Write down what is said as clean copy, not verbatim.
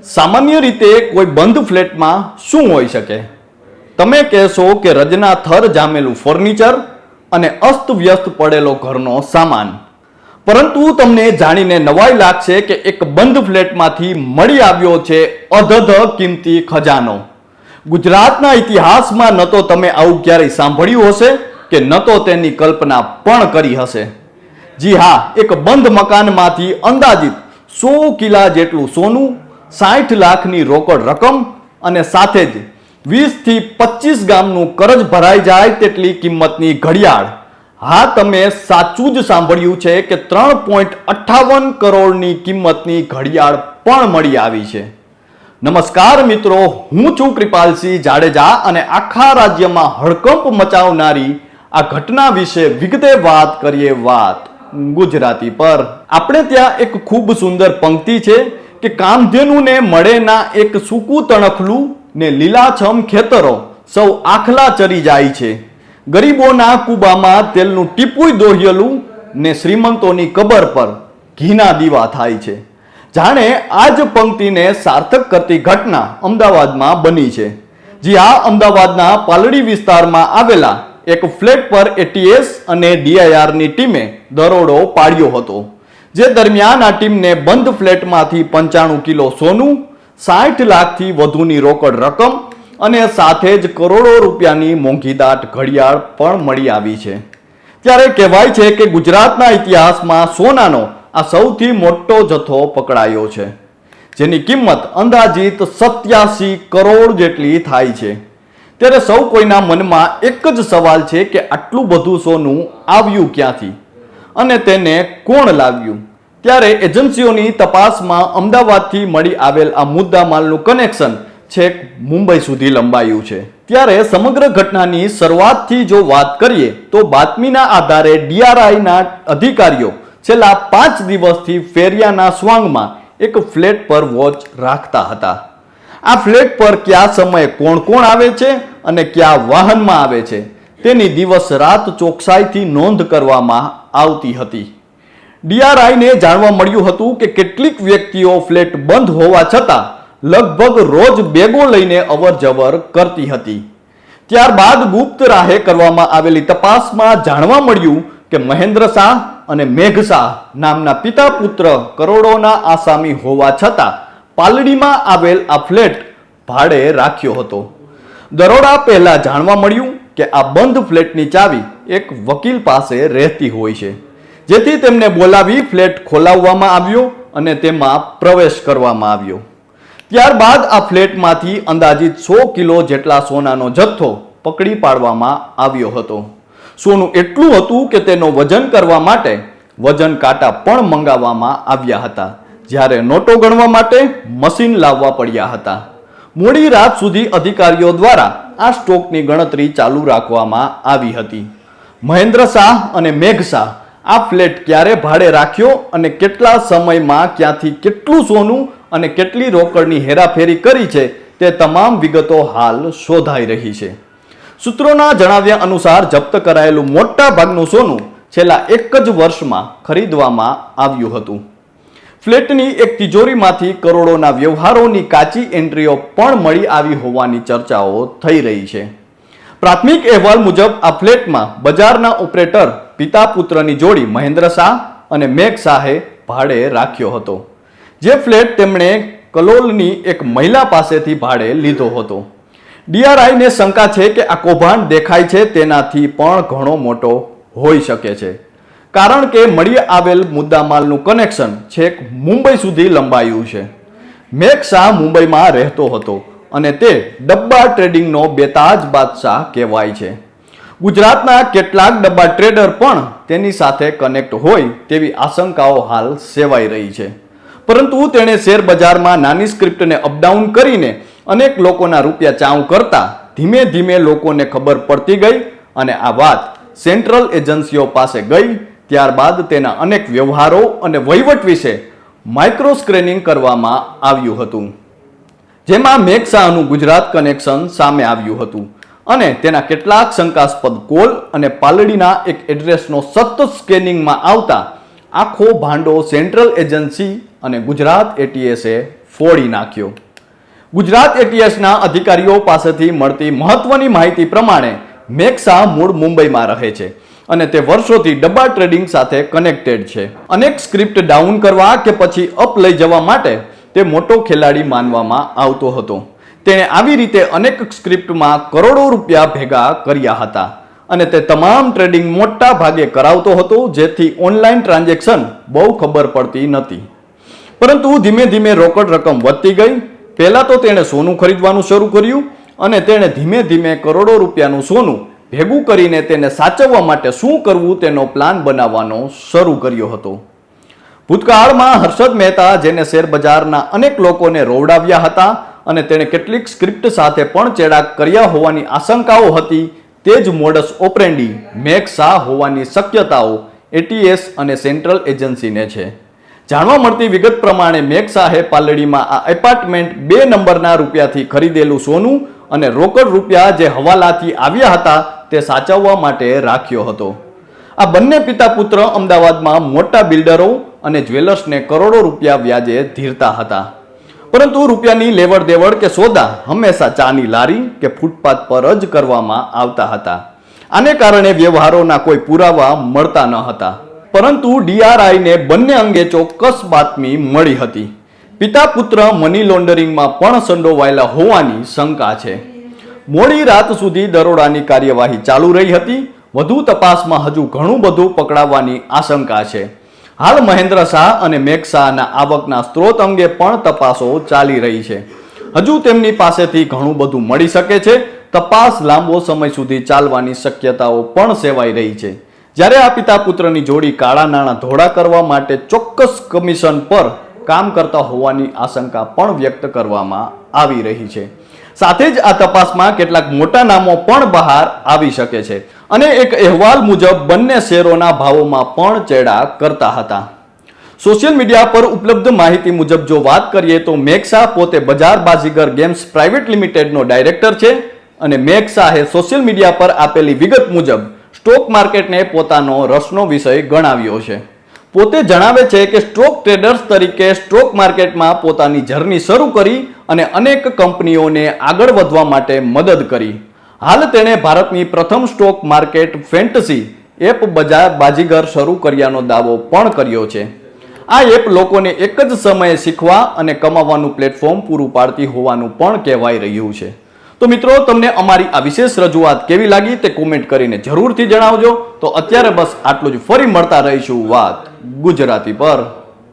સામાન્ય રીતે કોઈ બંધ ફ્લેટમાં શું હોઈ શકે? તમે કહેશો કે રજના થર જામેલું ફર્નિચર અને અસ્તવ્યસ્ત પડેલો ઘરનો સામાન. પરંતુ તમને જાણીને નવાઈ લાગશે કે એક બંધ ફ્લેટમાંથી મળી આવ્યો છે અધધ કિંમતી ખજાનો. ગુજરાતના ઇતિહાસમાં ન તો તમે આવું ક્યારેય સાંભળ્યું હશે કે ન તો તેની કલ્પના પણ કરી હશે. જી હા, એક બંધ મકાનમાંથી અંદાજિત 100 કિલા જેટલું સોનું, 60 લાખની રોકડ રકમ અને સાથે જ 20 થી 25 ગામનું કરજ ભરાઈ જાય તેટલી કિંમતની ઘડિયાળ. હા, તમે સાચું જ સાંભળ્યું છે કે 3.58 કરોડની કિંમતની ઘડિયાળ પણ મળી આવી છે. નમસ્કાર મિત્રો, હું છું કૃપાલસિંહ જાડેજા અને આખા રાજ્યમાં હડકંપ મચાવનારી આ ઘટના વિશે વિગતે વાત કરીએ. વાત ગુજરાતી પર. આપણે ત્યાં એક ખૂબ સુંદર પંક્તિ છે કે કામધેનુને મળે ના એક સૂકું તણખલું ને લીલાછમ ખેતરો સૌ આખલા ચરી જાય છે. ગરીબોના કુબામાં તેલનું ટીપુય દોહ્યેલું ને શ્રીમંતોની કબર પર ઘીના દીવા થાય છે. જાણે આ જ પંક્તિને સાર્થક કરતી ઘટના અમદાવાદમાં બની છે. જી હા, અમદાવાદના પાલડી વિસ્તારમાં આવેલા એક ફ્લેટ પર એટીએસ અને ડીઆઈઆરની ટીમે દરોડો પાડ્યો હતો. જે દરમિયાન આ ટીમને બંધ ફ્લેટમાંથી 95 કિલો સોનું, 60 લાખથી વધુની રોકડ રકમ અને સાથે જ કરોડો રૂપિયાની મોંઘીદાટ ઘડિયાળ પણ મળી આવી છે. ત્યારે કહેવાય છે કે ગુજરાતના ઇતિહાસમાં સોનાનો આ સૌથી મોટો જથ્થો પકડાયો છે, જેની કિંમત અંદાજિત 87 કરોડ જેટલી થાય છે. ત્યારે સૌ કોઈના મનમાં એક જ સવાલ છે કે આટલું બધું સોનું આવ્યું ક્યાંથી અને તેને કોણ લાવ્યું? ત્યારે એજન્સીઓની તપાસમાં અમદાવાદથી મળી આવેલ આ મુદ્દામાલનું કનેક્શન છેક મુંબઈ સુધી લંબાયું છે. ત્યારે સમગ્ર ઘટનાની શરૂઆતથી જો વાત કરીએ તો બાતમીના આધારે ડીઆરઆઈના અધિકારીઓ છેલ્લા 5 દિવસથી ફેરિયાના સ્વાંગમાં એક ફ્લેટ પર વોચ રાખતા હતા. આ ફ્લેટ પર કયા સમયે કોણ કોણ આવે છે અને કયા વાહનમાં આવે છે તેની દિવસ રાત ચોકસાઈથી નોંધ કરવામાં આવતી હતી. ડીઆરઆઈને જાણવા મળ્યું હતું કે કેટલીક વ્યક્તિઓ ફ્લેટ બંધ હોવા છતાં લગભગ રોજ બેગો લઈને અવરજવર કરતી હતી. ત્યારબાદ ગુપ્ત રાહે કરવામાં આવેલી તપાસમાં જાણવા મળ્યું કે મહેન્દ્ર શાહ અને મેઘ શાહ નામના પિતા પુત્ર કરોડોના આસામી હોવા છતાં પાલડીમાં આવેલ આ ફ્લેટ ભાડે રાખ્યો હતો. દરોડા પહેલા જાણવા મળ્યું કે આ બંધ ફ્લેટની ચાવી એક વકીલ પાસે રહેતી હોય છે, જેથી તેમને બોલાવી ફ્લેટ ખોલાવવામાં આવ્યો અને તેમાં પ્રવેશ કરવામાં આવ્યો. ત્યારબાદ આ ફ્લેટમાંથી અંદાજિત 100 કિલો જેટલા સોનાનો જથ્થો પકડી પાડવામાં આવ્યો હતો. સોનું એટલું હતું કે તેનો વજન કરવા માટે વજન કાંટા પણ મંગાવવામાં આવ્યા હતા, જ્યારે નોટો ગણવા માટે મશીન લાવવા પડ્યા હતા. મોડી રાત સુધી અધિકારીઓ દ્વારા આ સ્ટોકની ગણતરી ચાલુ રાખવામાં આવી હતી. મહેન્દ્ર શાહ અને મેઘ શાહ આ ફ્લેટ ક્યારે ભાડે રાખ્યો અને કેટલા સમયમાં ક્યાંથી કેટલું સોનું અને કેટલી રોકડની હેરાફેરી કરી છે તે તમામ વિગતો હાલ શોધાઈ રહી છે. સૂત્રોના જણાવ્યા અનુસાર જપ્ત કરાયેલું મોટા ભાગનું સોનું છેલ્લા એક જ વર્ષમાં ખરીદવામાં આવ્યું હતું. ફ્લેટની એક તિજોરીમાંથી કરોડોના વ્યવહારોની કાચી એન્ટ્રીઓ પણ મળી આવી હોવાની ચર્ચાઓ થઈ રહી છે. પ્રાથમિક અહેવાલ મુજબ આ ફ્લેટમાં બજારના ઓપરેટર પિતા પુત્રની જોડી મહેન્દ્ર શાહ અને મેઘ શાહે ભાડે રાખ્યો હતો. જે ફ્લેટ તેમણે કલોલની એક મહિલા પાસેથી ભાડે લીધો હતો. ડીઆરઆઈને શંકા છે કે આ કૌભાંડ દેખાય છે તેનાથી પણ ઘણો મોટો હોઈ શકે છે, કારણ કે મળી આવેલ મુદ્દામાલનું કનેક્શન છેક મુંબઈ સુધી લંબાયું છે. મેઘ શાહ મુંબઈમાં રહેતો હતો અને તે ડબ્બા ટ્રેડિંગનો બેતાજ બાદશાહ કહેવાય છે. ગુજરાતના કેટલાક ડબ્બા ટ્રેડર પણ તેની સાથે કનેક્ટ હોય તેવી આશંકાઓ હાલ સેવાઈ રહી છે. પરંતુ તેણે શેર બજારમાં નાની સ્ક્રિપ્ટને અપડાઉન કરીને અનેક લોકોના રૂપિયા ચાઉ કરતા ધીમે ધીમે લોકોને ખબર પડતી ગઈ અને આ વાત સેન્ટ્રલ એજન્સીઓ પાસે ગઈ. ત્યારબાદ તેના અનેક વ્યવહારો અને વહીવટ વિશે માઇક્રો સ્ક્રીનિંગ કરવામાં આવ્યું હતું, જેમાં મેઘ શાહનું ગુજરાત કનેક્શન સામે આવ્યું હતું અને તેના કેટલાક શંકાસ્પદ કોલ અને પાલડીના એક એડ્રેસનો સતત સ્કેનિંગમાં આવતા આખો ભાંડો સેન્ટ્રલ એજન્સી અને ગુજરાત એટીએસે ફોડી નાખ્યો. ગુજરાત એટીએસના અધિકારીઓ પાસેથી મળતી મહત્વની માહિતી પ્રમાણે મેઘસા મૂળ મુંબઈમાં રહે છે અને તે વર્ષોથી ડબ્બા ટ્રેડિંગ સાથે કનેક્ટેડ છે. અનેક સ્ક્રિપ્ટ ડાઉન કરવા કે પછી અપ લઈ જવા માટે તે મોટો ખેલાડી માનવામાં આવતો હતો. તેણે આવી રીતે અનેક સ્ક્રિપ્ટમાં કરોડો રૂપિયા ભેગા કર્યા હતા અને તે તમામ ટ્રેડિંગ મોટા ભાગે કરાવતો હતો, જેથી ઓનલાઈન ટ્રાન્ઝેક્શન બહુ ખબર પડતી નથી. પરંતુ ધીમે ધીમે રોકડ રકમ વધતી ગઈ. પહેલા તો તેણે સોનું ખરીદવાનું શરૂ કર્યું અને તેણે ધીમે ધીમે કરોડો રૂપિયાનું સોનું ભેગું કરીને તેને સાચવવા માટે શું કરવું તેનો પ્લાન બનાવવાનો શરૂ કર્યો હતો. ભૂતકાળમાં હર્ષદ મહેતા, જેને શેર બજારના અનેક લોકોને રોવડાવ્યા હતા અને તેણે કેટલીક સ્ક્રિપ્ટ સાથે પણ ચેડા કર્યા હોવાની આશંકાઓ હતી, તે જ મોડસ ઓપરેન્ડી મેઘસા હોવાની શક્યતાઓ એટીએસ અને સેન્ટ્રલ એજન્સીને છે. જાણવા મળતી વિગત પ્રમાણે મેઘસાએ પાલડીમાં આ એપાર્ટમેન્ટ 2 નંબરના રૂપિયાથી ખરીદેલું સોનું અને રોકડ રૂપિયા જે હવાલાથી આવ્યા હતા તે સાચવવા માટે રાખ્યો હતો. આ બંને પિતા પુત્ર અમદાવાદમાં મોટા બિલ્ડરો અને જ્વેલર્સને કરોડો રૂપિયા વ્યાજે ધીરતા હતા. પરંતુ રૂપિયાની લેવડ દેવડ કે સોદા હંમેશા ચાની લારી કે ફૂટપાથ પર જ કરવામાં આવતા હતા. આને કારણે વ્યવહારોના કોઈ પુરાવા મળતા ન હતા. પરંતુ ડીઆરઆઈને બંને અંગે ચોક્કસ બાતમી મળી હતી. પિતા પુત્ર મની લોન્ડરિંગમાં પણ સંડોવાયેલા હોવાની શંકા છે. મોડી રાત સુધી દરોડાની કાર્યવાહી ચાલુ રહી હતી. વધુ તપાસમાં હજુ ઘણું બધું પકડાવવાની આશંકા છે. હાલ મહેન્દ્ર શાહ અને મેઘસાના આવકના સ્ત્રોત અંગે પણ તપાસો ચાલી રહી છે. હજુ તેમની પાસેથી ઘણું બધું મળી શકે છે. તપાસ લાંબો સમય સુધી ચાલવાની શક્યતાઓ પણ સેવાઈ રહી છે. જ્યારે આ પિતા પુત્રની જોડી કાળા નાણાં ધોળા કરવા માટે ચોક્કસ કમિશન પર કામ કરતા હોવાની આશંકા પણ વ્યક્ત કરવામાં આવી રહી છે. સાથે જ આ તપાસમાં કેટલાક મોટા નામો પણ બહાર આવી શકે છે અને એક અહેવાલ મુજબ બંને શેરોના ભાવોમાં પણ ચેડા કરતા હતા. સોશિયલ મીડિયા પર ઉપલબ્ધ માહિતી મુજબ જો વાત કરીએ તો મેઘસા પોતે બજાર બાજીગર ગેમ્સ પ્રાઇવેટ લિમિટેડનો ડાયરેક્ટર છે અને મેઘસાએ સોશિયલ મીડિયા પર આપેલી વિગત મુજબ સ્ટોક માર્કેટને પોતાનો રસનો વિષય ગણાવ્યો છે. પોતે જણાવે છે કે સ્ટોક ટ્રેડર્સ તરીકે સ્ટોક માર્કેટમાં પોતાની જર્ની શરૂ કરી અને અનેક કંપનીઓને આગળ વધવા માટે મદદ કરી. હાલ તેણે ભારતની પ્રથમ સ્ટોક માર્કેટ ફેન્ટસી એપ બજાર બાજીગર શરૂ કર્યાનો દાવો પણ કર્યો છે. આ એપ લોકોને એક જ સમયે શીખવા અને કમાવાનું પ્લેટફોર્મ પૂરું પાડતી હોવાનું પણ કહેવાઈ રહ્યું છે. તો મિત્રો, તમને અમારી આ વિશેષ રજૂઆત કેવી લાગી તે કોમેન્ટ કરીને જરૂરથી જણાવજો. તો અત્યારે બસ આટલું જ. ફરી મળતા રહીશું વાત ગુજરાતી પર.